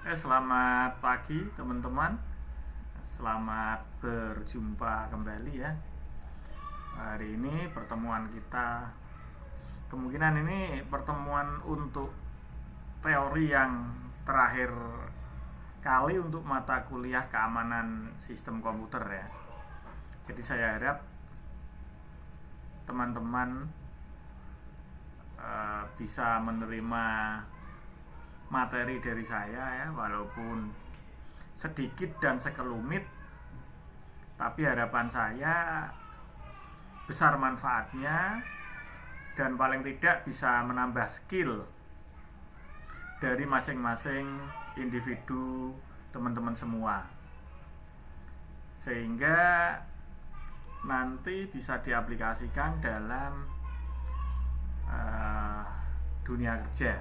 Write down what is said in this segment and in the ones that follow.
Selamat pagi teman-teman. Selamat berjumpa kembali ya. Hari ini pertemuan kita kemungkinan ini pertemuan untuk teori yang terakhir kali untuk mata kuliah keamanan sistem komputer ya. Jadi saya harap teman-teman bisa menerima materi dari saya ya, walaupun sedikit dan sekelumit, tapi harapan saya besar manfaatnya dan paling tidak bisa menambah skill dari masing-masing individu teman-teman semua, sehingga nanti bisa diaplikasikan dalam dunia kerja.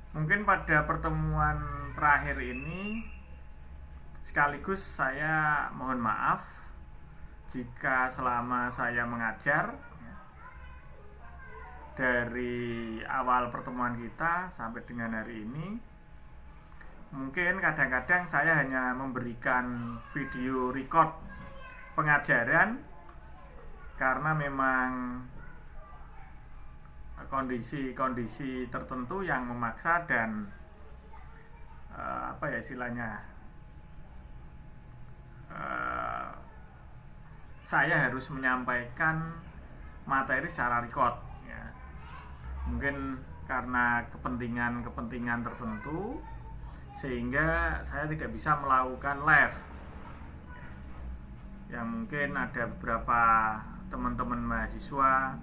Mungkin pada pertemuan terakhir ini sekaligus saya mohon maaf jika selama saya mengajar dari awal pertemuan kita sampai dengan hari ini, mungkin kadang-kadang saya hanya memberikan video record pengajaran karena memang kondisi-kondisi tertentu yang memaksa dan saya harus menyampaikan materi secara record ya. Mungkin karena kepentingan tertentu sehingga saya tidak bisa melakukan live yang mungkin ada beberapa teman-teman mahasiswa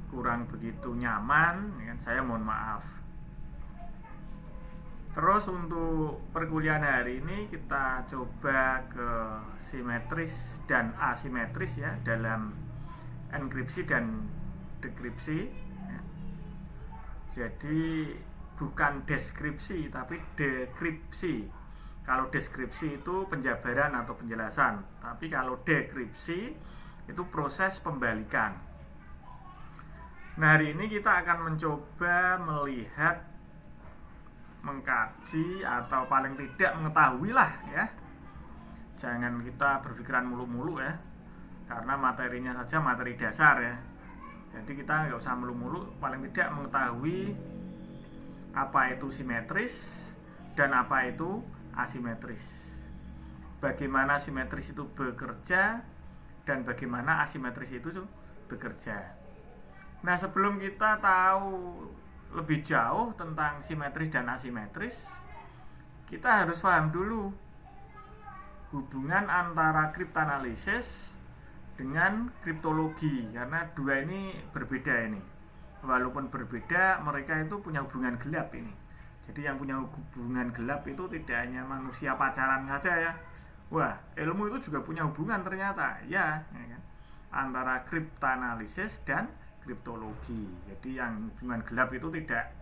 kurang begitu nyaman ya, saya mohon maaf. Terus untuk perkuliahan hari ini kita coba ke simetris dan asimetris ya dalam enkripsi dan dekripsi ya. Jadi bukan deskripsi tapi dekripsi. Kalau deskripsi itu penjabaran atau penjelasan, tapi kalau dekripsi itu proses pembalikan. Nah, hari ini kita akan mencoba melihat, mengkaji atau paling tidak mengetahui lah ya. Jangan kita berpikiran mulu-mulu ya, karena materinya saja materi dasar ya. Jadi kita nggak usah mulu-mulu, paling tidak mengetahui apa itu simetris dan apa itu asimetris. Bagaimana simetris itu bekerja dan bagaimana asimetris itu bekerja. Nah, sebelum kita tahu lebih jauh tentang simetris dan asimetris, kita harus paham dulu hubungan antara kriptanalisis dengan kriptologi, karena dua ini berbeda ini. Walaupun berbeda, mereka itu punya hubungan gelap ini. Jadi yang punya hubungan gelap itu tidak hanya manusia pacaran saja ya. Wah, ilmu itu juga punya hubungan ternyata ya kan? Antara kriptanalisis dan kriptologi. Jadi yang hubungan gelap itu tidak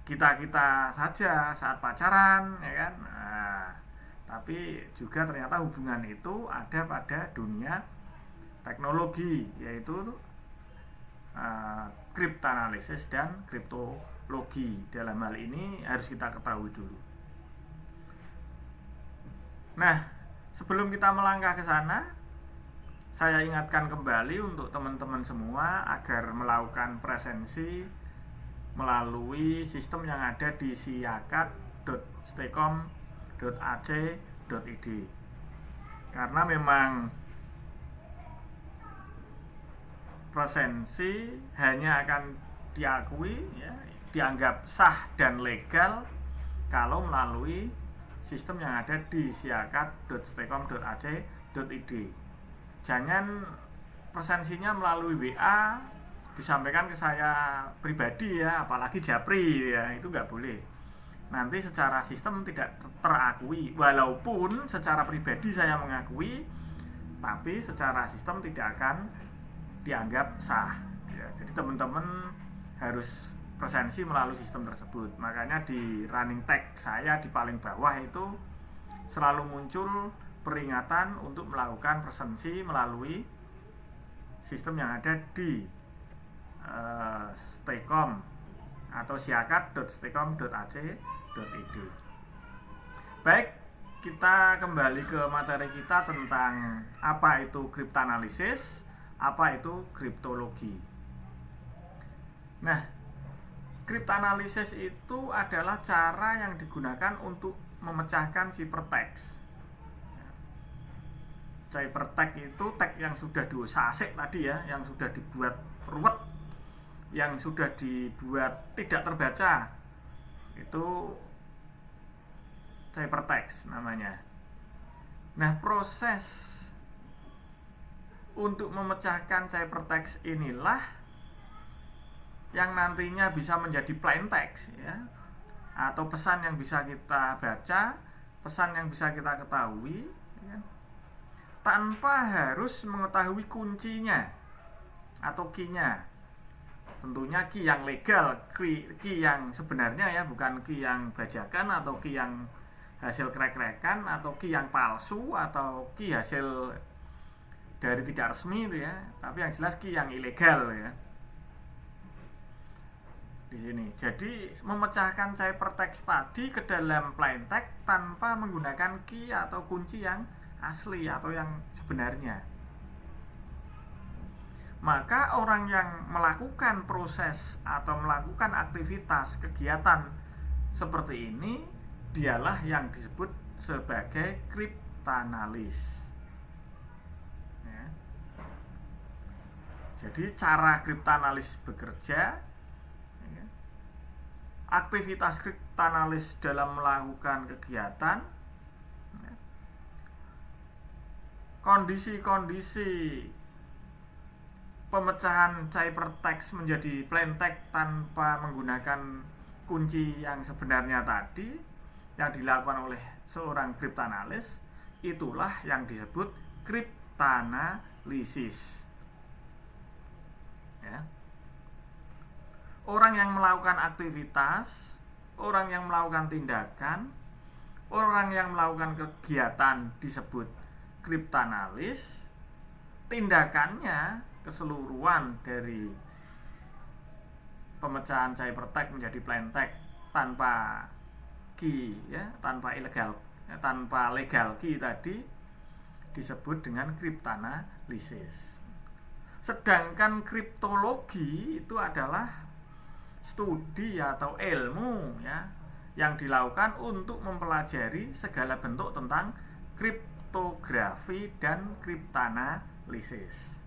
kita saja saat pacaran ya kan. Nah, tapi juga ternyata hubungan itu ada pada dunia teknologi, yaitu kriptanalisis dan kriptologi. Dalam hal ini harus kita ketahui dulu. Nah, sebelum kita melangkah ke sana, saya ingatkan kembali untuk teman-teman semua agar melakukan presensi melalui sistem yang ada di siakat.stekom.ac.id, karena memang presensi hanya akan diakui ya, dianggap sah dan legal kalau melalui sistem yang ada di siakat.stekom.ac.id. Jangan presensinya melalui WA disampaikan ke saya pribadi ya, apalagi japri ya, itu nggak boleh. Nanti secara sistem tidak terakui, walaupun secara pribadi saya mengakui, tapi secara sistem tidak akan dianggap sah ya. Jadi teman-teman harus presensi melalui sistem tersebut. Makanya di running tag saya di paling bawah itu selalu muncul peringatan untuk melakukan presensi melalui sistem yang ada di Stekom atau siakat.stekom.ac.id. Baik, kita kembali ke materi kita tentang apa itu kriptanalisis, apa itu kriptologi. Nah, kriptanalisis itu adalah cara yang digunakan untuk memecahkan ciphertext. Ciphertext itu teks yang sudah diusasik tadi ya, yang sudah dibuat ruwet, yang sudah dibuat tidak terbaca, itu ciphertext namanya. Nah, proses untuk memecahkan ciphertext inilah yang nantinya bisa menjadi plain text ya, atau pesan yang bisa kita baca, pesan yang bisa kita ketahui ya, tanpa harus mengetahui kuncinya atau key-nya. Tentunya key yang legal, key yang sebenarnya ya, bukan key yang bajakan atau key yang hasil krek-krekan atau key yang palsu atau key hasil dari tidak resmi itu ya, tapi yang jelas key yang ilegal ya. Di sini. Jadi memecahkan ciphertext tadi ke dalam plain text tanpa menggunakan key atau kunci yang asli atau yang sebenarnya. Maka orang yang melakukan proses atau melakukan aktivitas kegiatan seperti ini, dialah yang disebut sebagai kriptanalis ya. Jadi cara kriptanalis bekerja, aktivitas kriptanalis dalam melakukan kegiatan, kondisi-kondisi pemecahan ciphertext menjadi plain text tanpa menggunakan kunci yang sebenarnya tadi yang dilakukan oleh seorang kriptanalis, itulah yang disebut kriptanalisis ya. Orang yang melakukan aktivitas, orang yang melakukan tindakan, orang yang melakukan kegiatan disebut kriptanalis. Tindakannya, keseluruhan dari pemecahan ciphertext menjadi plain text tanpa key ya, tanpa ilegal ya, tanpa legal key tadi disebut dengan kriptanalisis. Sedangkan kriptologi itu adalah studi atau ilmu ya, yang dilakukan untuk mempelajari segala bentuk tentang kriptografi dan kriptanalisis.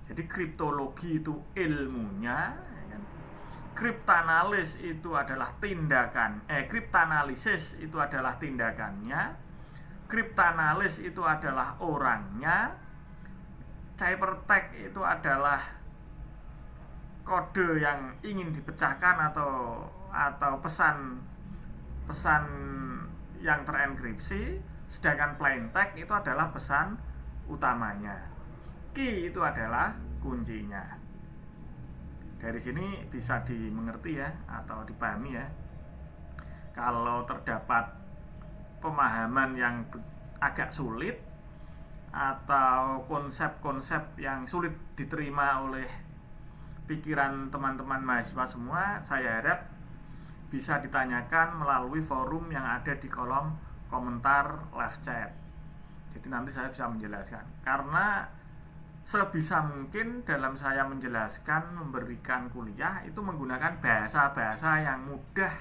Jadi kriptologi itu ilmunya ya kan? Kriptanalis itu adalah tindakan, kriptanalisis itu adalah tindakannya, kriptanalis itu adalah orangnya, ciphertext itu adalah kode yang ingin dipecahkan atau pesan yang terenkripsi, sedangkan plain text itu adalah pesan utamanya. Key itu adalah kuncinya. Dari sini bisa dimengerti ya, atau dipahami ya, kalau terdapat pemahaman yang agak sulit atau konsep-konsep yang sulit diterima oleh pikiran teman-teman mahasiswa semua, saya harap bisa ditanyakan melalui forum yang ada di kolom komentar live chat. Jadi nanti saya bisa menjelaskan, karena sebisa mungkin dalam saya menjelaskan, memberikan kuliah itu menggunakan bahasa-bahasa yang mudah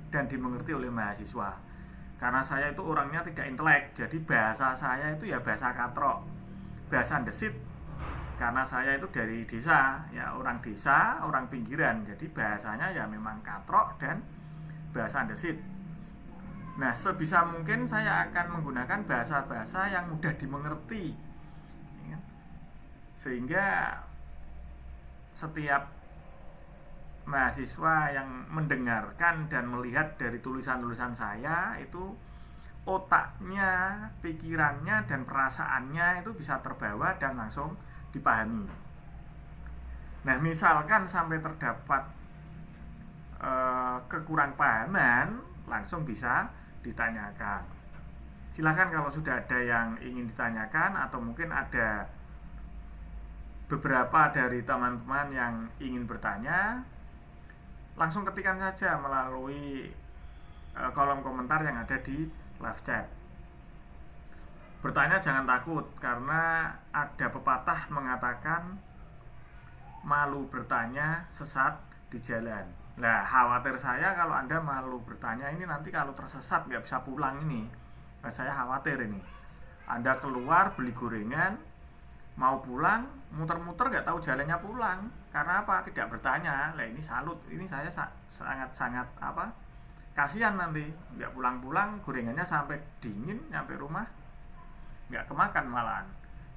dan dimengerti oleh mahasiswa. Karena saya itu orangnya tidak intelek, jadi bahasa saya itu ya bahasa katrok, bahasa desit. Karena saya itu dari desa, ya orang desa, orang pinggiran, jadi bahasanya ya memang katrok dan bahasa desit. Nah, sebisa mungkin saya akan menggunakan bahasa-bahasa yang mudah dimengerti, sehingga setiap mahasiswa yang mendengarkan dan melihat dari tulisan-tulisan saya itu otaknya, pikirannya, dan perasaannya itu bisa terbawa dan langsung dipahami. Nah, misalkan sampai terdapat kekurangpahaman, langsung bisa ditanyakan. Silakan kalau sudah ada yang ingin ditanyakan, atau mungkin ada beberapa dari teman-teman yang ingin bertanya, langsung ketikan saja melalui kolom komentar yang ada di live chat. Bertanya jangan takut, karena ada pepatah mengatakan malu bertanya sesat di jalan. Nah, khawatir saya kalau Anda malu bertanya ini nanti kalau tersesat nggak bisa pulang ini. Nah, saya khawatir ini. Anda keluar beli gorengan, mau pulang, muter-muter nggak tahu jalannya pulang. Karena apa? Tidak bertanya. Lah ini salut. Ini saya sangat apa? Kasihan nanti. Nggak pulang-pulang, gorengannya sampai dingin, sampai rumah nggak kemakan malahan.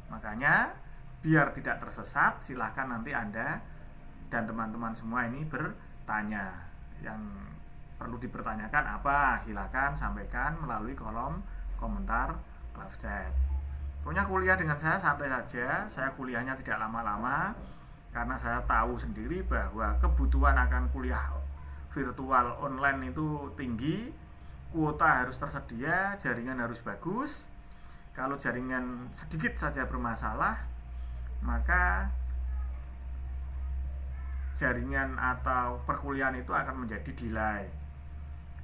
Makanya biar tidak tersesat, silahkan nanti Anda dan teman-teman semua ini bertanya. Yang perlu dipertanyakan apa? Silahkan sampaikan melalui kolom komentar live chat. Pokoknya kuliah dengan saya santai saja. Saya kuliahnya tidak lama-lama, karena saya tahu sendiri bahwa kebutuhan akan kuliah virtual online itu tinggi. Kuota harus tersedia, jaringan harus bagus. Kalau jaringan sedikit saja bermasalah, maka jaringan atau perkuliahan itu akan menjadi delay,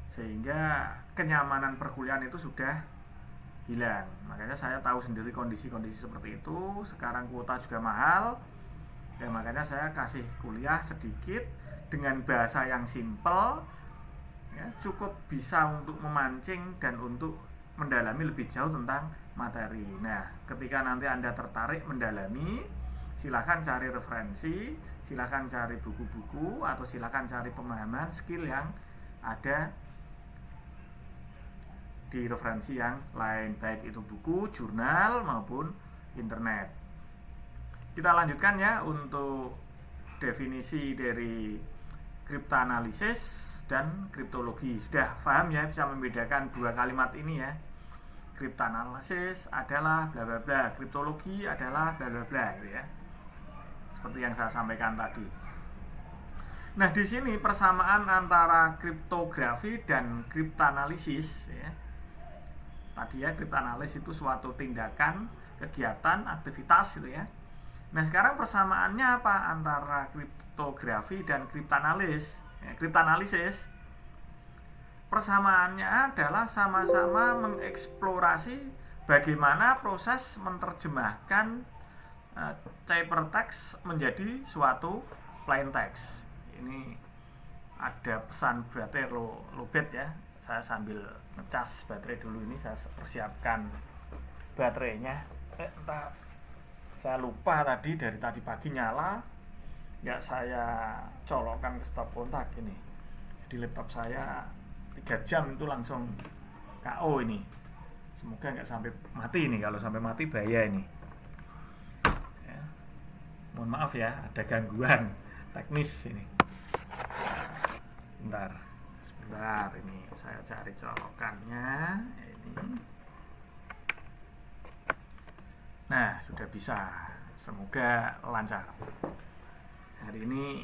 sehingga kenyamanan perkuliahan itu sudah hilang. Makanya saya tahu sendiri kondisi-kondisi seperti itu. Sekarang kuota juga mahal, dan makanya saya kasih kuliah sedikit dengan bahasa yang simple, ya, cukup bisa untuk memancing dan untuk mendalami lebih jauh tentang materi. Nah, ketika nanti Anda tertarik mendalami, silakan cari referensi, silakan cari buku-buku, atau silakan cari pemahaman skill yang ada di referensi yang lain, baik itu buku, jurnal maupun internet. Kita lanjutkan ya untuk definisi dari kriptoanalisis dan kriptologi. Sudah paham ya, bisa membedakan dua kalimat ini ya. Kriptoanalisis adalah bla bla bla, kriptologi adalah bla bla bla gitu ya. Seperti yang saya sampaikan tadi. Nah, di sini persamaan antara kriptografi dan kriptoanalisis ya. Tadi ya, kriptoanalisis itu suatu tindakan, kegiatan, aktivitas gitu ya. Nah, sekarang persamaannya apa antara kriptografi dan kriptoanalisis? Ya, kriptoanalisis persamaannya adalah sama-sama mengeksplorasi bagaimana proses menerjemahkan ciphertext menjadi suatu plain text. Ini ada pesan baterai lowbat ya. Saya sambil ngecas baterai dulu, ini saya persiapkan baterainya. Entah saya lupa tadi, dari tadi pagi nyala, nggak saya colokkan ke stop kontak ini. Jadi laptop saya 3 jam itu langsung KO ini. Semoga nggak sampai mati ini. Kalau sampai mati bahaya ini ya. Mohon maaf ya, ada gangguan teknis ini. Sebentar, ini saya cari colokannya ini. Nah, sudah bisa. Semoga lancar. Hari ini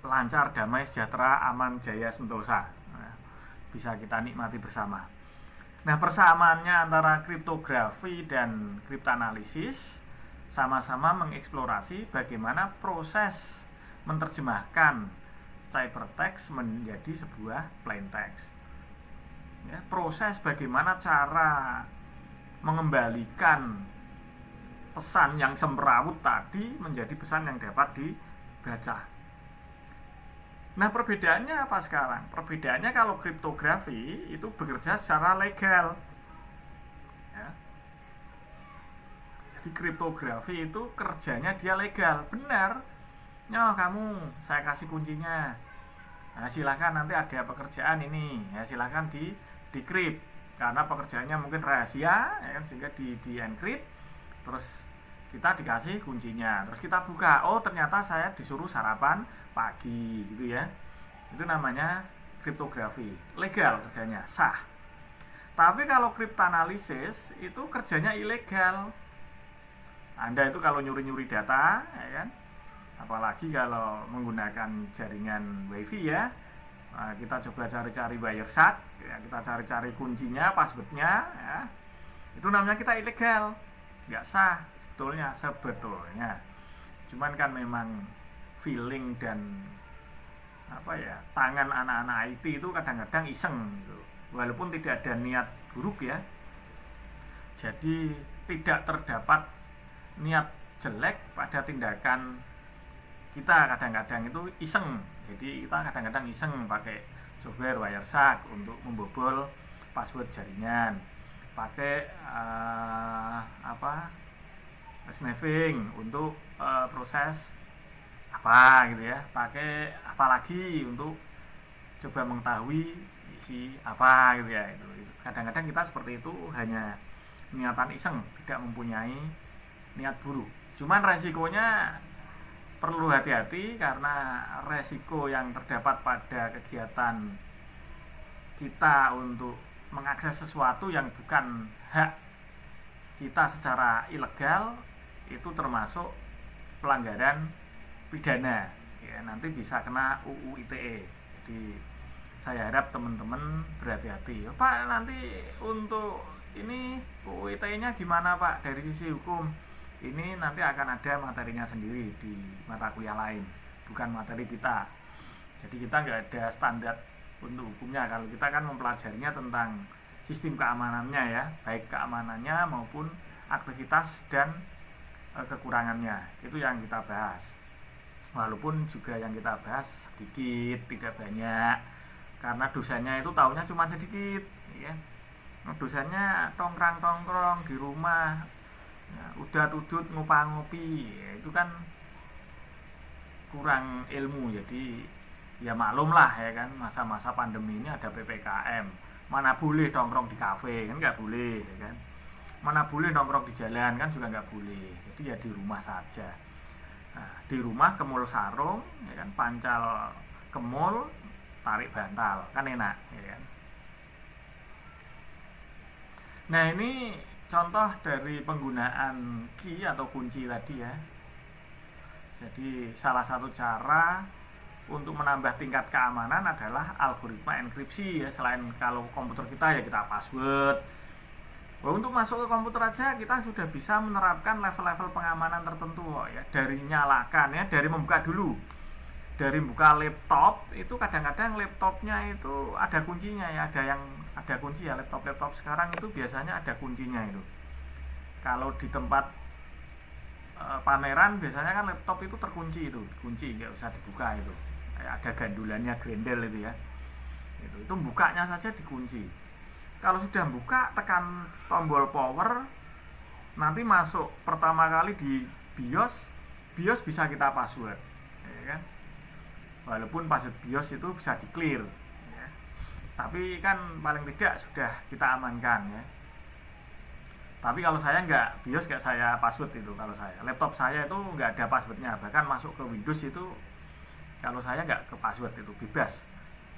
lancar, damai, sejahtera, aman, jaya, sentosa. Bisa kita nikmati bersama. Nah, persamaannya antara kriptografi dan kriptoanalisis sama-sama mengeksplorasi bagaimana proses menerjemahkan ciphertext menjadi sebuah plain text. Ya, proses bagaimana cara mengembalikan pesan yang semrawut tadi menjadi pesan yang dapat dibaca. Nah, perbedaannya apa sekarang? Perbedaannya kalau kriptografi itu bekerja secara legal ya. Jadi kriptografi itu kerjanya dia legal, benar. Nyoh, kamu, saya kasih kuncinya. Nah, silakan nanti ada pekerjaan ini, ya silakan di decrypt, karena pekerjaannya mungkin rahasia, ya kan, sehingga di encrypt. Terus kita dikasih kuncinya, terus kita buka, oh ternyata saya disuruh sarapan pagi gitu ya. Itu namanya kriptografi, legal kerjanya, sah. Tapi kalau kriptoanalisis itu kerjanya ilegal. Anda itu kalau nyuri-nyuri data ya kan, apalagi kalau menggunakan jaringan wifi ya, nah, kita coba cari-cari Wireshark ya, kita cari-cari kuncinya, passwordnya ya, itu namanya kita ilegal, nggak sah sebetulnya. Cuman kan memang feeling dan tangan anak-anak IT itu kadang-kadang iseng gitu. Walaupun tidak ada niat buruk ya. Jadi tidak terdapat niat jelek pada tindakan kita, kadang-kadang itu iseng. Jadi kita kadang-kadang iseng pakai software Wireshark untuk membobol password jaringan, pakai sniffing untuk proses apa gitu ya, pakai apalagi untuk coba mengetahui isi apa gitu ya. Itu kadang-kadang kita seperti itu hanya niatan iseng, tidak mempunyai niat buruk. Cuman resikonya perlu hati-hati, karena resiko yang terdapat pada kegiatan kita untuk mengakses sesuatu yang bukan hak kita secara ilegal itu termasuk pelanggaran pidana ya, nanti bisa kena UU ITE. Jadi saya harap teman-teman berhati-hati. Pak, nanti untuk ini UU ITE-nya gimana Pak dari sisi hukum? Ini nanti akan ada materinya sendiri di mata kuliah lain, bukan materi kita. Jadi kita nggak ada standar untuk hukumnya. Kalau kita kan mempelajarinya tentang sistem keamanannya ya, baik keamanannya maupun aktivitas dan kekurangannya. Itu yang kita bahas. Walaupun juga yang kita bahas sedikit, tidak banyak, karena dosennya itu taunya cuma sedikit ya. Dosennya tongkrong-tongkrong di rumah, ya, udah tudut ngopi, ya, itu kan kurang ilmu. Jadi ya maklum lah ya kan, masa-masa pandemi ini ada PPKM, mana boleh nongkrong di kafe, kan nggak boleh ya kan, mana boleh nongkrong di jalan, kan juga nggak boleh. Jadi ya di rumah saja. Nah, di rumah ke mall sarung ya kan, pancal ke mall, tarik bantal, kan enak ya kan. Nah, ini contoh dari penggunaan key atau kunci tadi ya. Jadi salah satu cara untuk menambah tingkat keamanan adalah algoritma enkripsi ya. Selain kalau komputer kita ya kita password. Untuk masuk ke komputer aja kita sudah bisa menerapkan level-level pengamanan tertentu ya. Dari nyalakan ya, dari membuka dulu. Dari buka laptop itu kadang-kadang laptopnya itu ada kuncinya ya, ada kunci ya. Laptop sekarang itu biasanya ada kuncinya itu. Kalau di tempat pameran biasanya kan laptop itu terkunci, itu dikunci, nggak usah dibuka itu. Ada gandulannya, grendel itu ya. Itu bukanya saja dikunci. Kalau sudah buka, tekan tombol power, nanti masuk pertama kali di BIOS bisa kita password ya kan. Walaupun password BIOS itu bisa di clear ya. Tapi kan paling tidak sudah kita amankan ya. Tapi kalau saya nggak, BIOS nggak saya password itu. Kalau saya, laptop saya itu nggak ada passwordnya. Bahkan masuk ke Windows itu, kalau saya nggak ke password itu, bebas.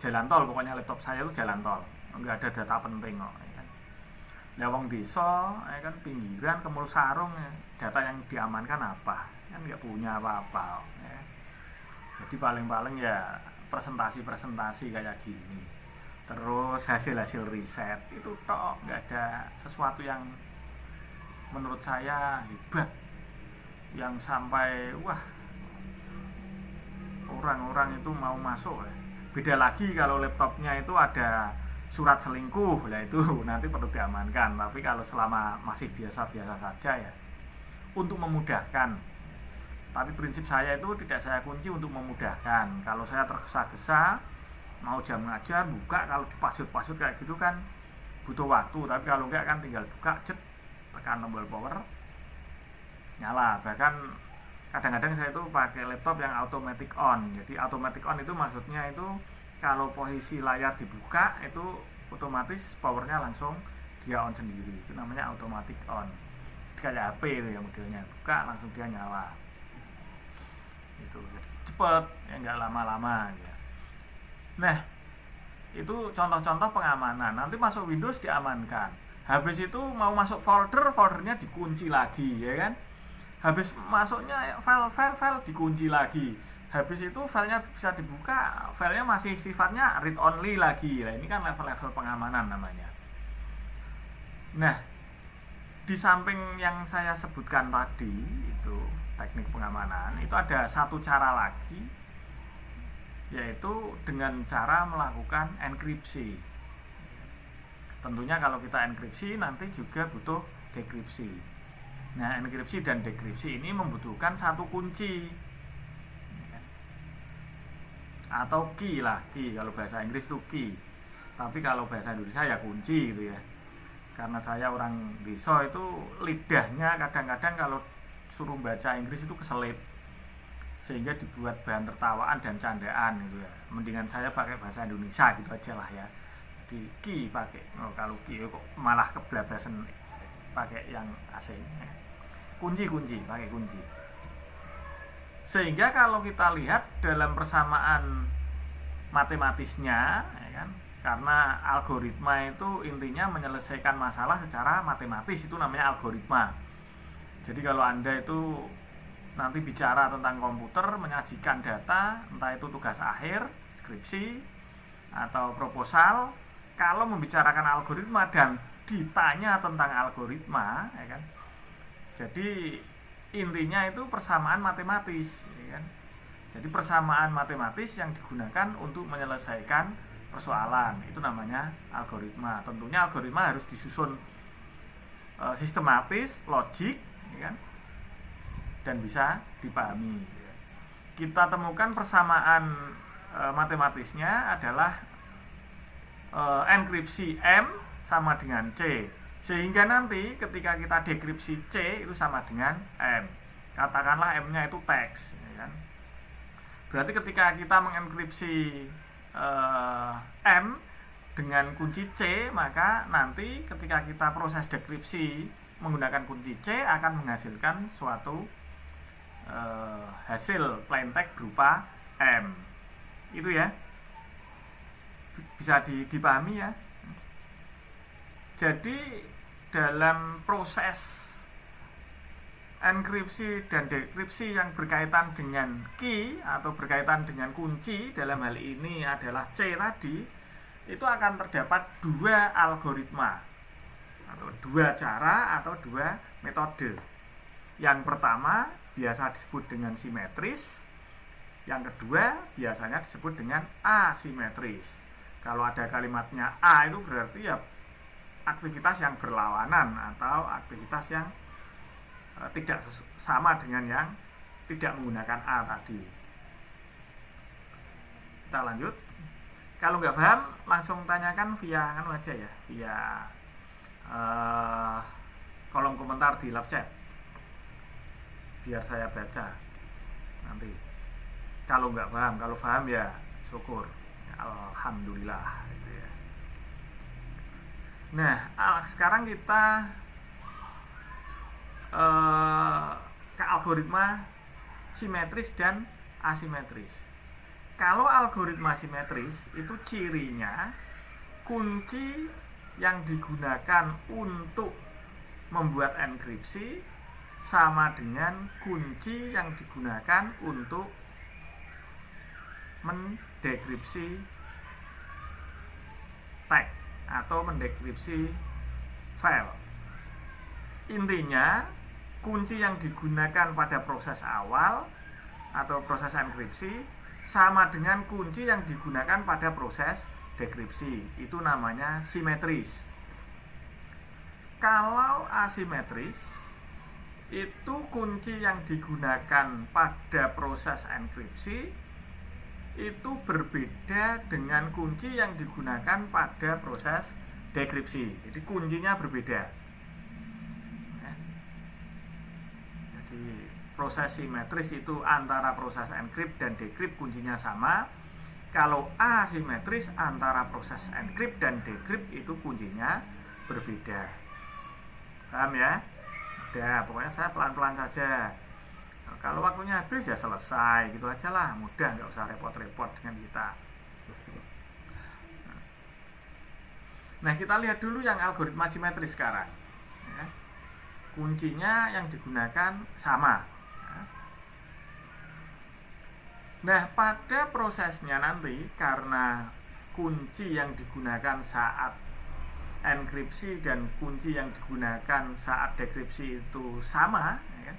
Jalan tol, pokoknya laptop saya itu jalan tol. Nggak ada data penting kok. Ya kan. Lewong desa, ya kan, pinggiran, ke mall sarung, ya. Data yang diamankan apa? Kan nggak punya apa-apa. Ya. Jadi paling-paling ya presentasi-presentasi kayak gini. Terus hasil-hasil riset itu tok, nggak ada sesuatu yang menurut saya hebat yang sampai wah orang-orang itu mau masuk ya. Beda lagi kalau laptopnya itu ada surat selingkuh, lah itu nanti perlu diamankan. Tapi kalau selama masih biasa-biasa saja ya, untuk memudahkan. Tapi prinsip saya itu tidak saya kunci untuk memudahkan. Kalau saya tergesa-gesa mau jam ngajar buka, kalau di password kayak gitu kan butuh waktu. Tapi kalau enggak kan tinggal buka, tekan tombol power, nyala. Bahkan kadang-kadang saya itu pakai laptop yang automatic on. Jadi automatic on itu maksudnya itu kalau posisi layar dibuka itu otomatis powernya langsung dia on sendiri. Itu namanya automatic on. Kayak HP itu ya modelnya, buka langsung dia nyala. Itu jadi cepet ya, nggak lama-lama ya. Nah, itu contoh-contoh pengamanan. Nanti masuk Windows diamankan. Habis itu mau masuk foldernya dikunci lagi ya kan. Habis masuknya file dikunci lagi. Habis itu filenya bisa dibuka, filenya masih sifatnya read only lagi. Nah, ini kan level-level pengamanan namanya. Nah, di samping yang saya sebutkan tadi itu teknik pengamanan, itu ada satu cara lagi yaitu dengan cara melakukan enkripsi. Tentunya kalau kita enkripsi nanti juga butuh dekripsi. Nah, enkripsi dan dekripsi ini membutuhkan satu kunci atau key lah, key kalau bahasa Inggris itu key. Tapi kalau bahasa Indonesia ya kunci gitu ya. Karena saya orang desa itu lidahnya kadang-kadang kalau suruh baca Inggris itu keselip, sehingga dibuat bahan tertawaan dan candaan gitu ya. Mendingan saya pakai bahasa Indonesia gitu aja lah ya. Jadi ki pakai, kalau ki kok malah keblabasan pakai yang asing. Kunci pakai kunci. Sehingga kalau kita lihat dalam persamaan matematisnya, ya kan, karena algoritma itu intinya menyelesaikan masalah secara matematis, itu namanya algoritma. Jadi kalau Anda itu nanti bicara tentang komputer, menyajikan data, entah itu tugas akhir, skripsi, atau proposal, kalau membicarakan algoritma dan ditanya tentang algoritma, ya kan, jadi intinya itu persamaan matematis, ya kan. Jadi persamaan matematis yang digunakan untuk menyelesaikan persoalan, itu namanya algoritma. Tentunya algoritma harus disusun sistematis, logik, ya kan, dan bisa dipahami. Kita temukan persamaan matematisnya adalah enkripsi M sama dengan C, sehingga nanti ketika kita dekripsi C itu sama dengan M. Katakanlah M-nya itu teks, ya kan? Berarti ketika kita mengenkripsi M dengan kunci C, maka nanti ketika kita proses dekripsi menggunakan kunci C akan menghasilkan suatu hasil plaintext berupa M. Itu ya, bisa dipahami ya. Jadi dalam proses enkripsi dan dekripsi yang berkaitan dengan key atau berkaitan dengan kunci, dalam hal ini adalah C tadi, itu akan terdapat dua algoritma atau dua cara atau dua metode. Yang pertama biasa disebut dengan simetris, yang kedua biasanya disebut dengan asimetris. Kalau ada kalimatnya A itu berarti ya aktivitas yang berlawanan atau aktivitas yang tidak sama dengan yang tidak menggunakan A tadi. Kita lanjut. Kalau nggak paham langsung tanyakan via aja ya, via kolom komentar di live chat, biar saya baca nanti. Kalau nggak paham, kalau paham ya syukur, alhamdulillah gitu ya. Nah, sekarang kita ke algoritma simetris dan asimetris. Kalau algoritma simetris itu cirinya kunci yang digunakan untuk membuat enkripsi sama dengan kunci yang digunakan untuk mendekripsi teks atau mendekripsi file. Intinya kunci yang digunakan pada proses awal atau proses enkripsi sama dengan kunci yang digunakan pada proses dekripsi. Itu namanya simetris. Kalau asimetris, itu kunci yang digunakan pada proses enkripsi itu berbeda dengan kunci yang digunakan pada proses dekripsi. Jadi kuncinya berbeda. Jadi proses simetris itu antara proses encrypt dan decrypt kuncinya sama. Kalau asimetris antara proses encrypt dan decrypt itu kuncinya berbeda. Paham ya? Udah, pokoknya saya pelan-pelan saja. Kalau waktunya habis ya selesai, gitu aja lah, mudah, nggak usah repot-repot dengan kita. Nah, kita lihat dulu yang algoritma simetris sekarang ya. Kuncinya yang digunakan sama ya. Nah, pada prosesnya nanti karena kunci yang digunakan saat enkripsi dan kunci yang digunakan saat dekripsi itu sama ya.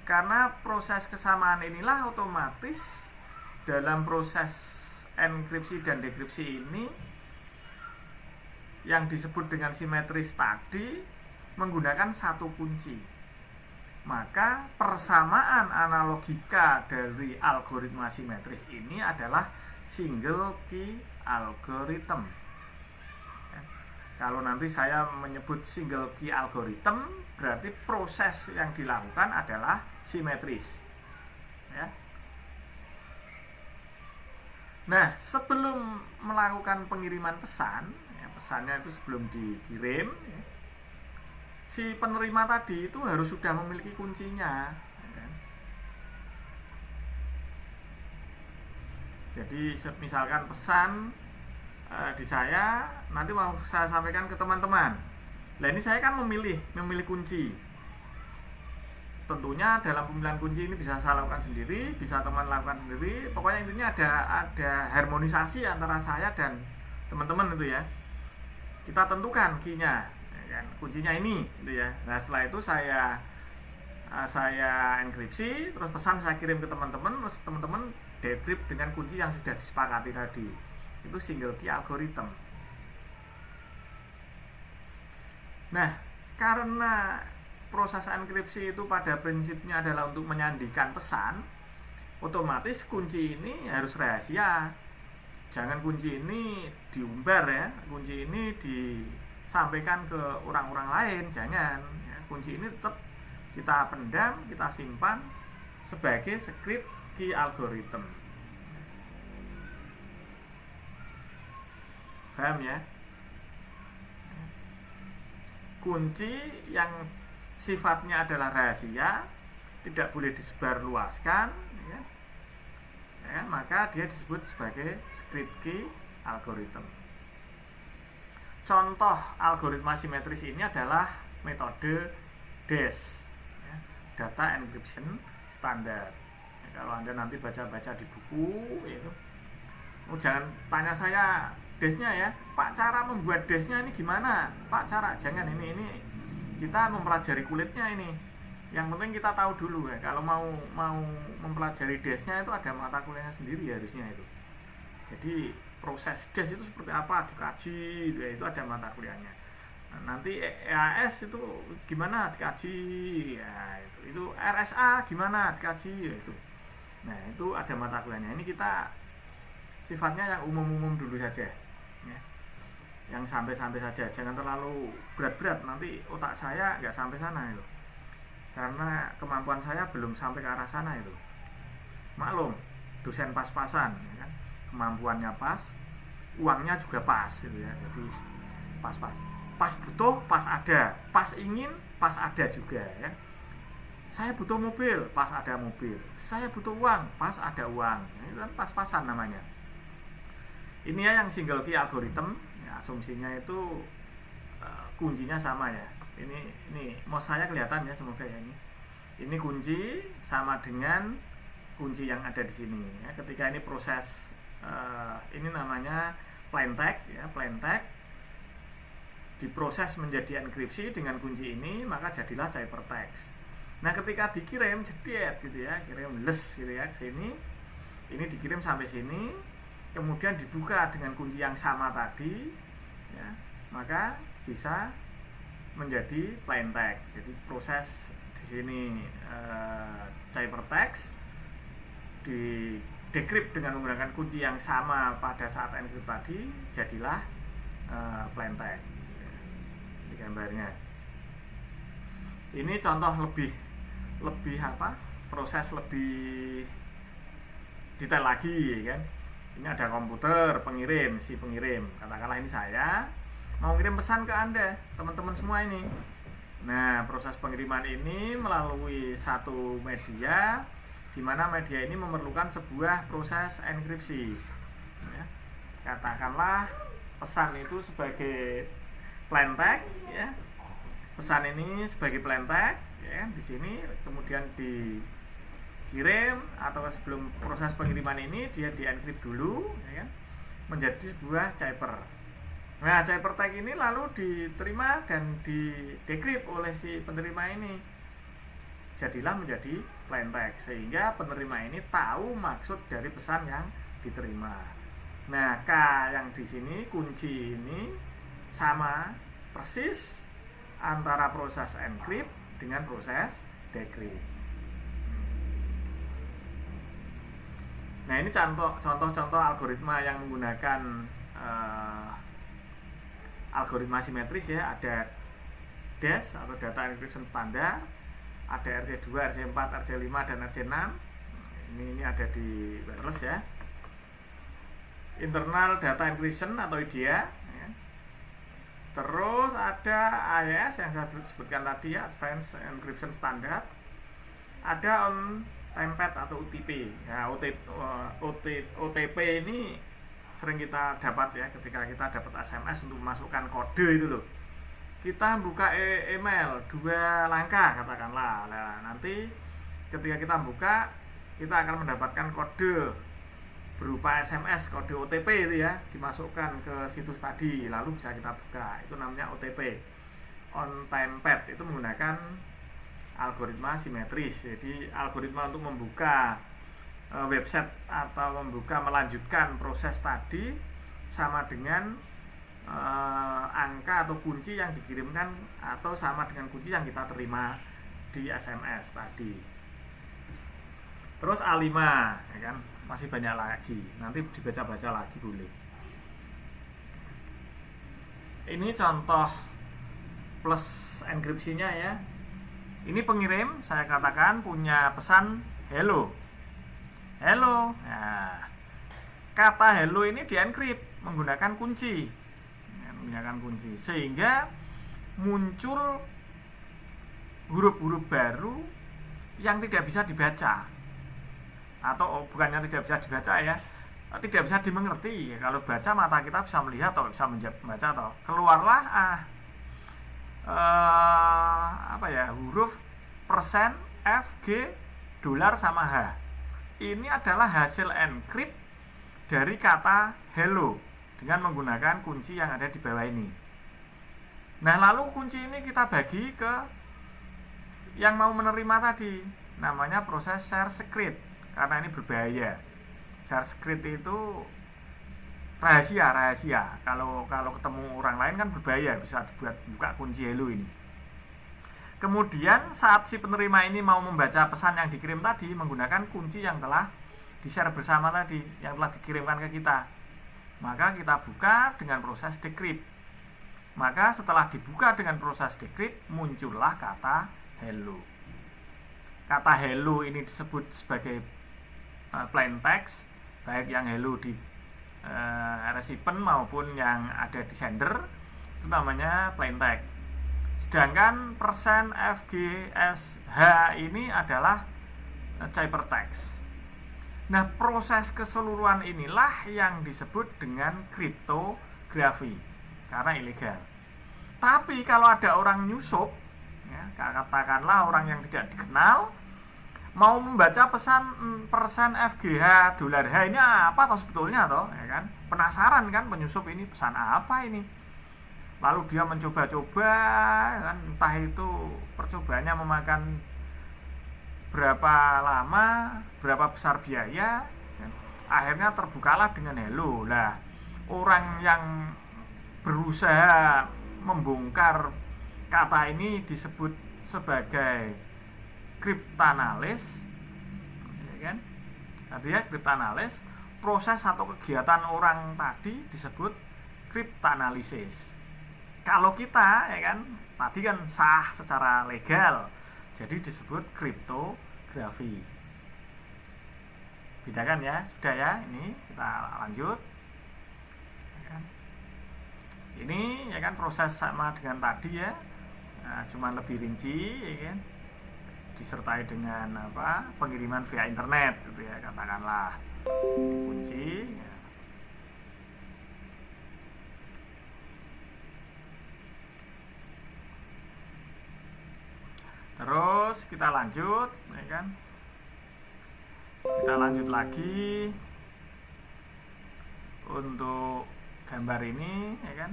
Karena proses kesamaan inilah otomatis dalam proses enkripsi dan dekripsi ini yang disebut dengan simetris tadi menggunakan satu kunci. Maka persamaan analogika dari algoritma simetris ini adalah single key algorithm. Kalau nanti saya menyebut single key algorithm, berarti proses yang dilakukan adalah simetris. Ya. Nah, sebelum melakukan pengiriman pesan, ya, pesannya itu sebelum dikirim, ya, si penerima tadi itu harus sudah memiliki kuncinya. Ya. Jadi misalkan pesan di saya nanti mau saya sampaikan ke teman-teman. Nah ini saya kan memilih kunci. Tentunya dalam pemilihan kunci ini bisa saya lakukan sendiri, bisa teman lakukan sendiri. Pokoknya intinya ada harmonisasi antara saya dan teman-teman itu ya. Kita tentukan key-nya, ya kan? Kuncinya ini, gitu ya. Nah setelah itu saya enkripsi, terus pesan saya kirim ke teman-teman, terus teman-teman dekrypt dengan kunci yang sudah disepakati tadi. Itu single key algorithm. Nah, karena proses enkripsi itu pada prinsipnya adalah untuk menyandikan pesan, otomatis kunci ini harus rahasia. Jangan kunci ini diumbar ya, kunci ini disampaikan ke orang-orang lain, jangan. Ya, kunci ini tetap kita pendam, kita simpan sebagai secret key algorithm. Paham ya? Kunci yang sifatnya adalah rahasia, tidak boleh disebarluaskan, ya. Ya, maka dia disebut sebagai secret key algorithm. Contoh algoritma simetris ini adalah metode DES, ya, Data Encryption Standard. Ya, kalau Anda nanti baca-baca di buku itu, jangan tanya saya DES-nya ya, Pak cara membuat DES-nya ini gimana? Pak cara, jangan, ini kita mempelajari kulitnya ini. Yang penting kita tahu dulu ya, kalau mau mempelajari DES-nya itu ada mata kuliahnya sendiri harusnya itu. Jadi proses DES itu seperti apa dikaji, ya, itu ada mata kuliahnya. Nah, nanti EAS itu gimana dikaji, ya itu RSA gimana dikaji, ya itu. Nah itu ada mata kuliahnya. Ini kita sifatnya yang umum-umum dulu saja. Ya. Yang santai-santai saja, jangan terlalu berat-berat, nanti otak saya nggak sampai sana itu, karena kemampuan saya belum sampai ke arah sana itu. Maklum, dosen pas-pasan, ya kan? Kemampuannya pas, uangnya juga pas, gitu ya. Jadi pas butuh, pas ada, pas ingin, pas ada juga, ya. Saya butuh mobil, pas ada mobil. Saya butuh uang, pas ada uang. Itu kan pas-pasan namanya. Ini ya yang single key algorithm, ya, asumsinya itu kuncinya sama ya. Ini mau saya kelihatan ya, semoga ya ini. Ini kunci sama dengan kunci yang ada di sini. Ya. Ketika ini proses ini namanya plain text, ya, plain text diproses menjadi enkripsi dengan kunci ini, maka jadilah ciphertext. Nah, ketika dikirim jedet gitu ya, kirim les gitu ya ke sini. Ini dikirim sampai sini. Kemudian dibuka dengan kunci yang sama tadi, ya, maka bisa menjadi plain text. Jadi proses di sini ciphertext di decrypt dengan menggunakan kunci yang sama pada saat encrypt tadi, jadilah plain text. Di gambarnya. Ini contoh lebih apa? Proses lebih detail lagi, kan? Ini ada komputer pengirim, si pengirim. Katakanlah ini saya mau kirim pesan ke Anda, teman-teman semua ini. Nah, proses pengiriman ini melalui satu media, di mana media ini memerlukan sebuah proses enkripsi. Ya. Katakanlah pesan itu sebagai plain text, ya. Pesan ini sebagai plain text, ya, di sini kemudian dikirim atau sebelum proses pengiriman ini dia di-encrypt dulu, ya kan, menjadi sebuah cipher. Nah, ciphertext ini lalu diterima dan di-decrypt oleh si penerima ini. Jadilah menjadi plain text, sehingga penerima ini tahu maksud dari pesan yang diterima. Nah, K yang di sini kunci ini sama persis antara proses encrypt dengan proses decrypt. Nah, ini contoh-contoh algoritma yang menggunakan algoritma simetris ya. Ada DES atau data encryption standar, ada RC2, RC4, RC5 dan RC6. Ini ada di wireless ya. Internal data encryption atau IDEA ya. Terus ada AES yang saya sebutkan tadi ya, Advanced Encryption Standard. Ada on time-pad atau OTP ya. OTP ini sering kita dapat ya ketika kita dapat SMS untuk memasukkan kode itu loh. Kita buka email 2 langkah katakanlah. Nah, nanti ketika kita buka, kita akan mendapatkan kode berupa SMS, kode OTP itu ya, dimasukkan ke situs tadi, lalu bisa kita buka. Itu namanya OTP, on time pad. Itu menggunakan algoritma simetris. Jadi algoritma untuk membuka website atau melanjutkan proses tadi sama dengan angka atau kunci yang dikirimkan, atau sama dengan kunci yang kita terima di SMS tadi. Terus A5 ya kan, masih banyak lagi, nanti dibaca-baca lagi boleh. Ini contoh plus enkripsinya ya. Ini pengirim, saya katakan punya pesan hello. Hello. Nah, kata hello ini dienkrip menggunakan kunci. Sehingga muncul huruf-huruf baru yang tidak bisa dibaca, atau bukannya tidak bisa dibaca ya, tidak bisa dimengerti. Kalau baca mata kita bisa melihat atau bisa membaca, atau keluarlah huruf persen F G dolar sama H. Ini adalah hasil encrypt dari kata hello dengan menggunakan kunci yang ada di bawah ini. Nah, lalu kunci ini kita bagi ke yang mau menerima tadi, namanya proses share secret, karena ini berbahaya. Share secret itu rahasia. Kalau ketemu orang lain kan berbahaya, bisa dibuat buka kunci hello ini. Kemudian saat si penerima ini mau membaca pesan yang dikirim tadi menggunakan kunci yang telah di-share bersama tadi, yang telah dikirimkan ke kita, maka kita buka dengan proses decrypt. Maka setelah dibuka dengan proses decrypt, muncullah kata hello. Kata hello ini disebut sebagai plain text, baik yang hello di recipient maupun yang ada di sender, itu namanya plain text. Sedangkan persen FGSH ini adalah ciphertext. Nah, proses keseluruhan inilah yang disebut dengan kriptografi, karena ilegal. Tapi kalau ada orang nyusup, ya, katakanlah orang yang tidak dikenal, mau membaca pesan persen FGH dolar H ini apa toh sebetulnya toh, ya kan? Penasaran kan penyusup ini pesan apa ini? Lalu dia mencoba-coba, kan, entah itu percobaannya memakan berapa lama, berapa besar biaya, kan? Akhirnya terbukalah dengan hello. Lah, orang yang berusaha membongkar kata ini disebut sebagai kriptanalis, ya kan? Tadi ya, kriptanalis. Proses atau kegiatan orang tadi disebut kriptanalisis. Kalau kita, ya kan, tadi kan sah secara legal, jadi disebut kriptografi. Bedakan ya, sudah ya. Ini kita lanjut. Ya kan? Ini ya kan proses sama dengan tadi ya, nah, cuman lebih rinci, ya kan, disertai dengan pengiriman via internet, gitu ya, katakanlah dikunci. Ya. Terus kita lanjut, ya kan? Kita lanjut lagi untuk gambar ini, ya kan?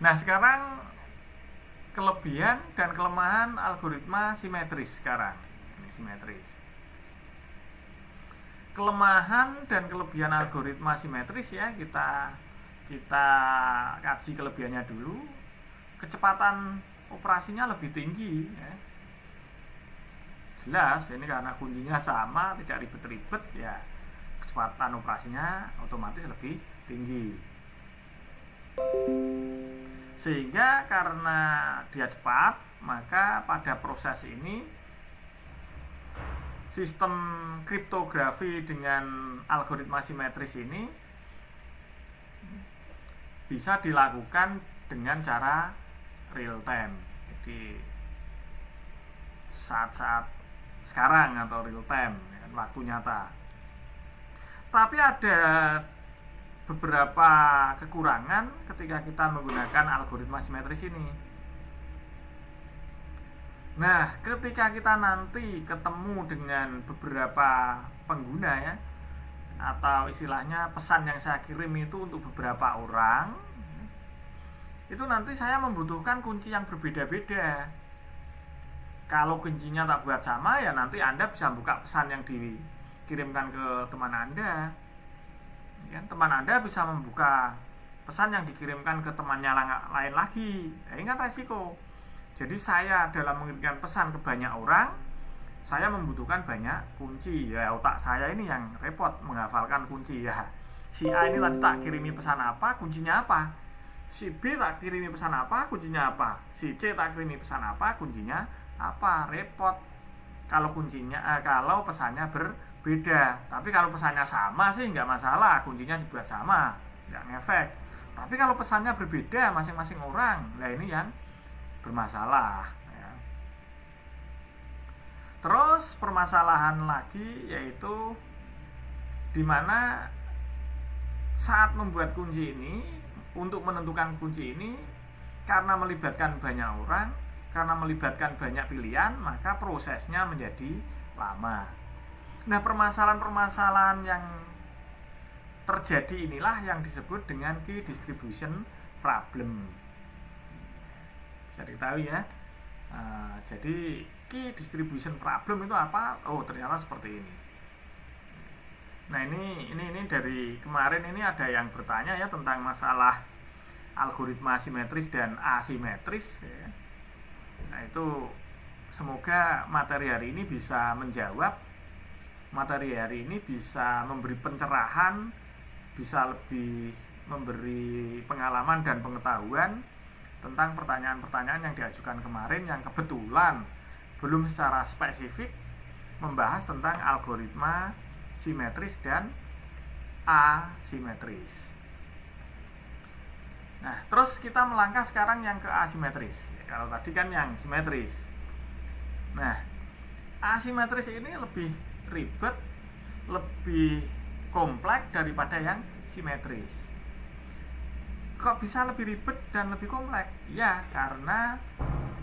Nah, sekarang kelebihan dan kelemahan algoritma simetris sekarang. Ini simetris. Kelemahan dan kelebihan algoritma simetris ya, kita kaji kelebihannya dulu. Kecepatan operasinya lebih tinggi ya. Jelas ini karena kuncinya sama, tidak ribet-ribet ya, kecepatan operasinya otomatis lebih tinggi. Sehingga karena dia cepat, maka pada proses ini sistem kriptografi dengan algoritma simetris ini bisa dilakukan dengan cara real time. Jadi saat-saat sekarang atau real time, waktu nyata. Tapi ada beberapa kekurangan ketika kita menggunakan algoritma simetris ini. Nah, ketika kita nanti ketemu dengan beberapa pengguna ya, atau istilahnya pesan yang saya kirim itu untuk beberapa orang, itu nanti saya membutuhkan kunci yang berbeda-beda. Kalau kuncinya tak buat sama ya nanti Anda bisa buka pesan yang dikirimkan ke teman Anda ya, teman Anda bisa membuka pesan yang dikirimkan ke temannya lain lagi. Ini kan resiko. Jadi saya dalam mengirimkan pesan ke banyak orang, saya membutuhkan banyak kunci ya. Otak saya ini yang repot menghafalkan kunci ya. Si A ini tadi tak kirimi pesan apa, kuncinya apa. Si B tak kirimi pesan apa, kuncinya apa. Si C tak kirimi pesan apa, kuncinya apa. Repot kalau kalau pesannya berbeda. Tapi kalau pesannya sama sih nggak masalah, kuncinya dibuat sama, nggak ngefek. Tapi kalau pesannya berbeda masing-masing orang, nah ini yang bermasalah ya. Terus permasalahan lagi yaitu dimana saat membuat kunci ini, untuk menentukan kunci ini, karena melibatkan banyak orang, karena melibatkan banyak pilihan, maka prosesnya menjadi lama. Nah, permasalahan-permasalahan yang terjadi inilah yang disebut dengan key distribution problem. Bisa diketahui ya. Jadi key distribution problem itu apa? Oh, ternyata seperti ini. Nah, ini dari kemarin ini ada yang bertanya ya tentang masalah algoritma simetris dan asimetris ya. Nah, itu semoga materi hari ini bisa menjawab. Materi hari ini bisa memberi pencerahan, bisa lebih memberi pengalaman dan pengetahuan tentang pertanyaan-pertanyaan yang diajukan kemarin yang kebetulan belum secara spesifik membahas tentang algoritma simetris dan asimetris. Nah, terus kita melangkah sekarang yang ke asimetris. Kalau tadi kan yang simetris. Nah, asimetris ini lebih ribet, lebih kompleks daripada yang simetris. Kok bisa lebih ribet dan lebih kompleks? Ya, karena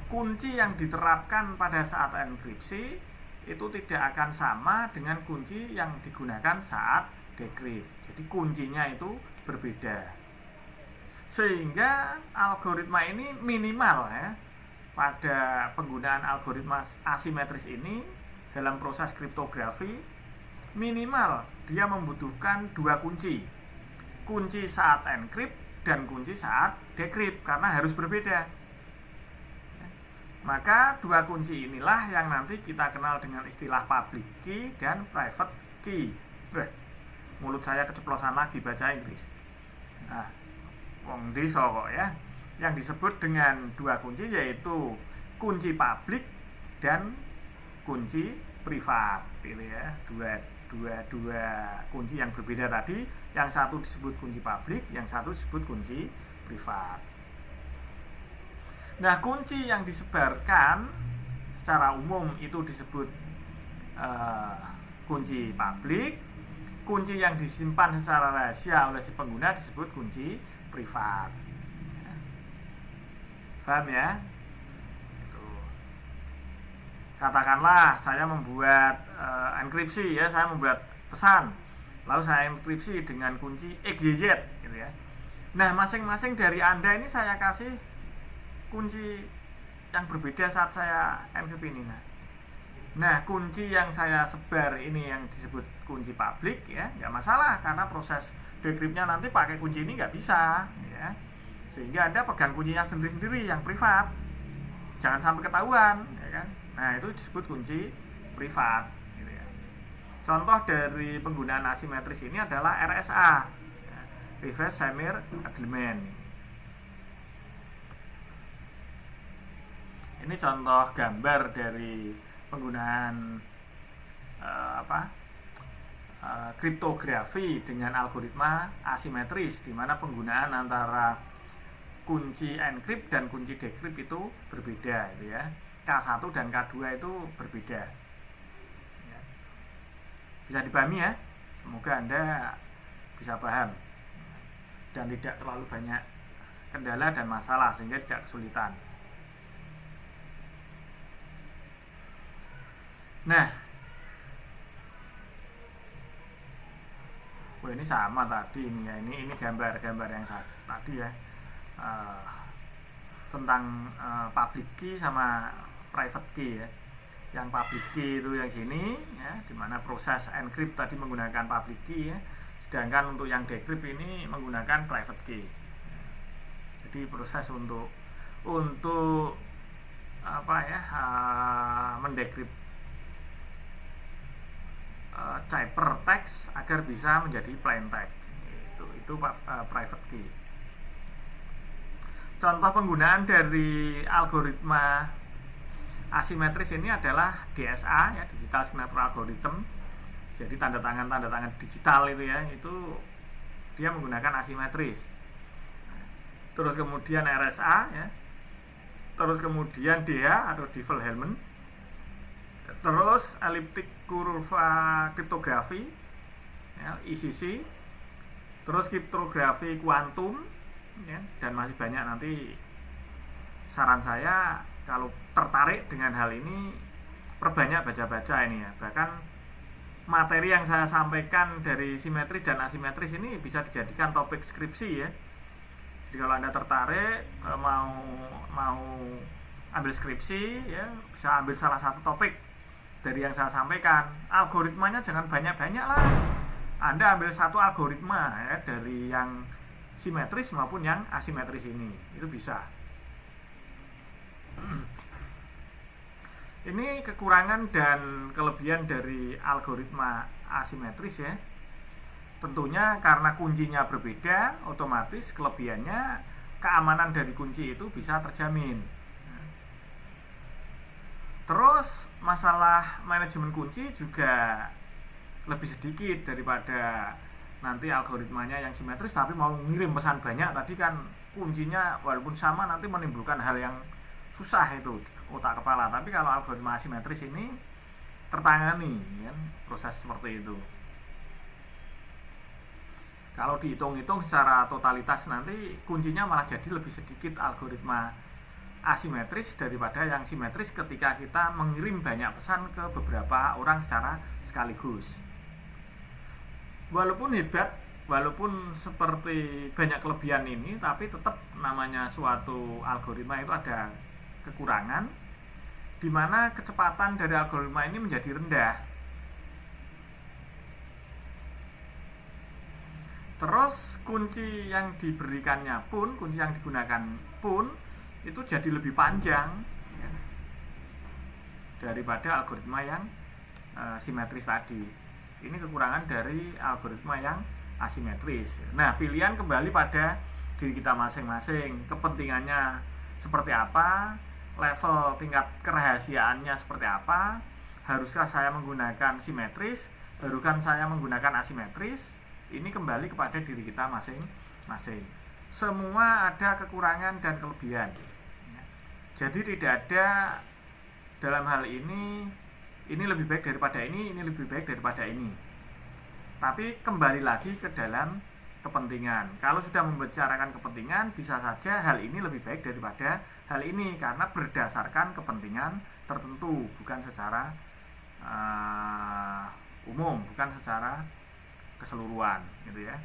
kunci yang diterapkan pada saat enkripsi itu tidak akan sama dengan kunci yang digunakan saat dekrypt. Jadi kuncinya itu berbeda. Sehingga algoritma ini minimal ya, pada penggunaan algoritma asimetris ini dalam proses kriptografi, minimal dia membutuhkan dua kunci. Kunci saat encrypt dan kunci saat decrypt, karena harus berbeda. Maka dua kunci inilah yang nanti kita kenal dengan istilah public key dan private key. Mulut saya keceplosan lagi baca Inggris. Nah, wong desa kok ya. Yang disebut dengan dua kunci yaitu kunci publik dan kunci privat, gitu ya. Dua kunci yang berbeda tadi, yang satu disebut kunci publik, yang satu disebut kunci privat. Nah, kunci yang disebarkan secara umum itu disebut kunci publik. Kunci yang disimpan secara rahasia oleh si pengguna disebut kunci privat. Paham ya? Katakanlah saya membuat enkripsi ya, saya membuat pesan, lalu saya enkripsi dengan kunci XYZ gitu ya. Nah, masing-masing dari Anda ini saya kasih kunci yang berbeda saat saya encrypt ini. Nah, kunci yang saya sebar ini yang disebut kunci publik ya, nggak masalah karena proses decryptnya nanti pakai kunci ini nggak bisa ya. Sehingga Anda pegang kunci yang sendiri-sendiri yang privat. Jangan sampai ketahuan ya kan. Nah, itu disebut kunci privat gitu ya. Contoh dari penggunaan asimetris ini adalah RSA ya, Reverse Samir Agreement. Ini contoh gambar dari penggunaan kriptografi dengan algoritma asimetris, di mana penggunaan antara kunci encrypt dan kunci decrypt itu berbeda gitu ya. K1 dan K2 itu berbeda ya. Bisa dipahami ya, semoga Anda bisa paham dan tidak terlalu banyak kendala dan masalah sehingga tidak kesulitan. Nah, ini sama tadi ini ya, ini gambar-gambar yang tadi ya, tentang public key sama private key ya. Yang public key itu yang sini ya, dimana proses encrypt tadi menggunakan public key ya, sedangkan untuk yang decrypt ini menggunakan private key. Jadi proses untuk mendecrypt ciphertext agar bisa menjadi plain text. Itu private key. Contoh penggunaan dari algoritma asimetris ini adalah DSA ya, Digital Signature Algorithm. Jadi tanda tangan digital itu ya, itu dia menggunakan asimetris. Terus kemudian RSA ya. Terus kemudian DH atau Diffie-Hellman. Terus elliptic kurva kriptografi ya, ECC. Terus kriptografi kuantum ya, dan masih banyak. Nanti saran saya kalau tertarik dengan hal ini perbanyak baca-baca ini ya. Bahkan materi yang saya sampaikan dari simetris dan asimetris ini bisa dijadikan topik skripsi ya. Jadi kalau Anda tertarik mau ambil skripsi ya, bisa ambil salah satu topik dari yang saya sampaikan. Algoritmanya jangan banyak-banyak lah. Anda ambil satu algoritma ya, dari yang simetris maupun yang asimetris ini, itu bisa. Ini kekurangan dan kelebihan dari algoritma asimetris ya. Tentunya karena kuncinya berbeda, otomatis kelebihannya keamanan dari kunci itu bisa terjamin. Terus masalah manajemen kunci juga lebih sedikit daripada nanti algoritmanya yang simetris tapi mau ngirim pesan banyak. Tadi kan kuncinya walaupun sama nanti menimbulkan hal yang susah itu otak kepala. Tapi kalau algoritma asimetris ini tertangani kan proses seperti itu. Kalau dihitung-hitung secara totalitas nanti kuncinya malah jadi lebih sedikit algoritma asimetris daripada yang simetris ketika kita mengirim banyak pesan ke beberapa orang secara sekaligus. Walaupun hebat, walaupun seperti banyak kelebihan ini, tapi tetap namanya suatu algoritma itu ada kekurangan, di mana kecepatan dari algoritma ini menjadi rendah. Terus kunci yang diberikannya pun, kunci yang digunakan pun itu jadi lebih panjang ya, daripada algoritma yang simetris tadi. Ini kekurangan dari algoritma yang asimetris. Nah, pilihan kembali pada diri kita masing-masing. Kepentingannya seperti apa, level tingkat kerahasiaannya seperti apa. Haruskah saya menggunakan simetris, haruskah saya menggunakan asimetris? Ini kembali kepada diri kita masing-masing. Semua ada kekurangan dan kelebihan. Jadi tidak ada dalam hal ini lebih baik daripada ini lebih baik daripada ini. Tapi kembali lagi ke dalam kepentingan. Kalau sudah membicarakan kepentingan, bisa saja hal ini lebih baik daripada hal ini karena berdasarkan kepentingan tertentu, bukan secara umum, bukan secara keseluruhan, gitu ya.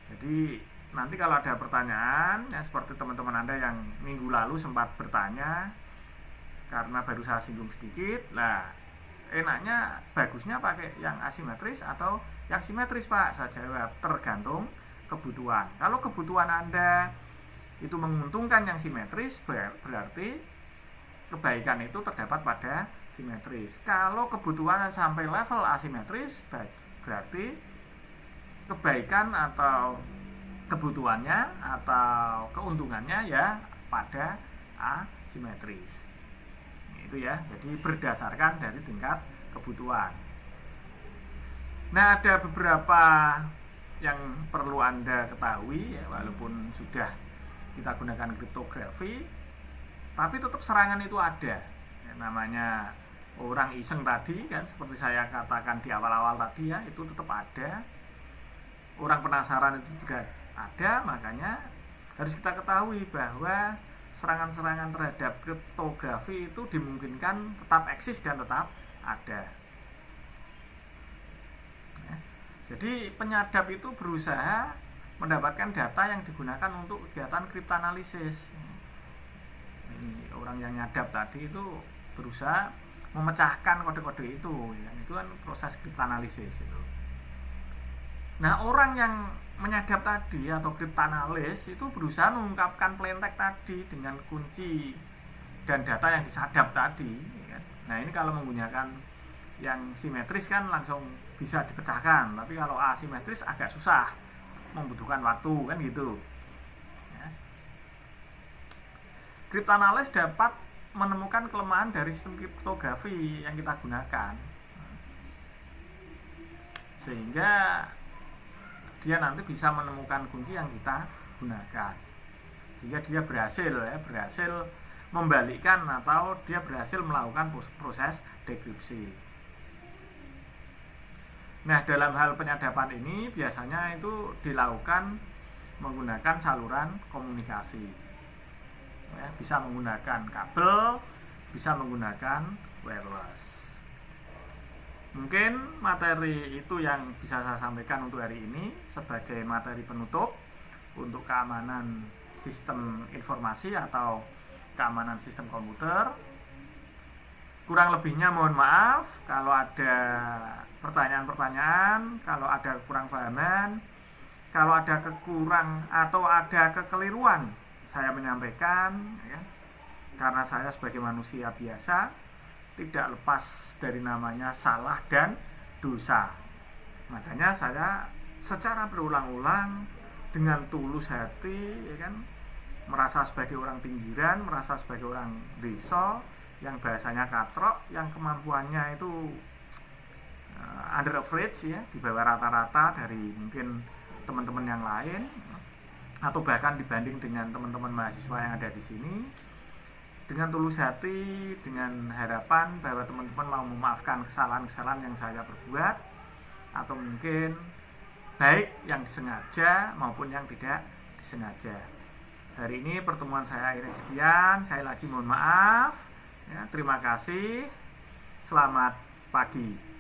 Jadi nanti kalau ada pertanyaan ya, seperti teman-teman Anda yang minggu lalu sempat bertanya karena baru saya singgung sedikit. Lah, enaknya bagusnya pakai yang asimetris atau yang simetris, Pak? Saya jawab, tergantung kebutuhan. Kalau kebutuhan Anda itu menguntungkan yang simetris, berarti kebaikan itu terdapat pada simetris. Kalau kebutuhan sampai level asimetris, berarti kebaikan atau kebutuhannya atau keuntungannya ya pada asimetris. Itu ya, jadi berdasarkan dari tingkat kebutuhan. Nah, ada beberapa yang perlu Anda ketahui ya, walaupun sudah kita gunakan kriptografi, tapi tetap serangan itu ada ya, namanya orang iseng tadi kan, seperti saya katakan di awal-awal tadi ya, itu tetap ada. Orang penasaran itu juga ada, makanya harus kita ketahui bahwa serangan-serangan terhadap kriptografi itu dimungkinkan tetap eksis dan tetap ada. Ya, jadi penyadap itu berusaha mendapatkan data yang digunakan untuk kegiatan kriptanalisis. Ini orang yang nyadap tadi itu berusaha memecahkan kode-kode itu, ya, itu kan proses kriptanalisis itu. Nah, orang yang menyadap tadi atau kriptanalis itu berusaha mengungkapkan plaintext tadi dengan kunci dan data yang disadap tadi ya. Nah, ini kalau menggunakan yang simetris kan langsung bisa dipecahkan, tapi kalau asimetris agak susah, membutuhkan waktu kan gitu ya. Kriptanalis dapat menemukan kelemahan dari sistem kriptografi yang kita gunakan, sehingga dia nanti bisa menemukan kunci yang kita gunakan, sehingga dia berhasil membalikkan atau dia berhasil melakukan proses dekripsi. Nah, dalam hal penyadapan ini biasanya itu dilakukan menggunakan saluran komunikasi ya, bisa menggunakan kabel, bisa menggunakan wireless. Mungkin materi itu yang bisa saya sampaikan untuk hari ini sebagai materi penutup untuk keamanan sistem informasi atau keamanan sistem komputer. Kurang lebihnya mohon maaf kalau ada pertanyaan-pertanyaan, kalau ada kurang pahaman, kalau ada kekurang atau ada kekeliruan saya menyampaikan ya, karena saya sebagai manusia biasa tidak lepas dari namanya salah dan dosa. Makanya saya secara berulang-ulang dengan tulus hati ya kan, merasa sebagai orang pinggiran, merasa sebagai orang desa yang bahasanya katrok, yang kemampuannya itu under average ya, di bawah rata-rata dari mungkin teman-teman yang lain atau bahkan dibanding dengan teman-teman mahasiswa yang ada di sini. Dengan tulus hati, dengan harapan bahwa teman-teman mau memaafkan kesalahan-kesalahan yang saya perbuat, atau mungkin baik yang disengaja maupun yang tidak disengaja. Hari ini pertemuan saya akhirnya sekian. Saya lagi mohon maaf ya, terima kasih, selamat pagi.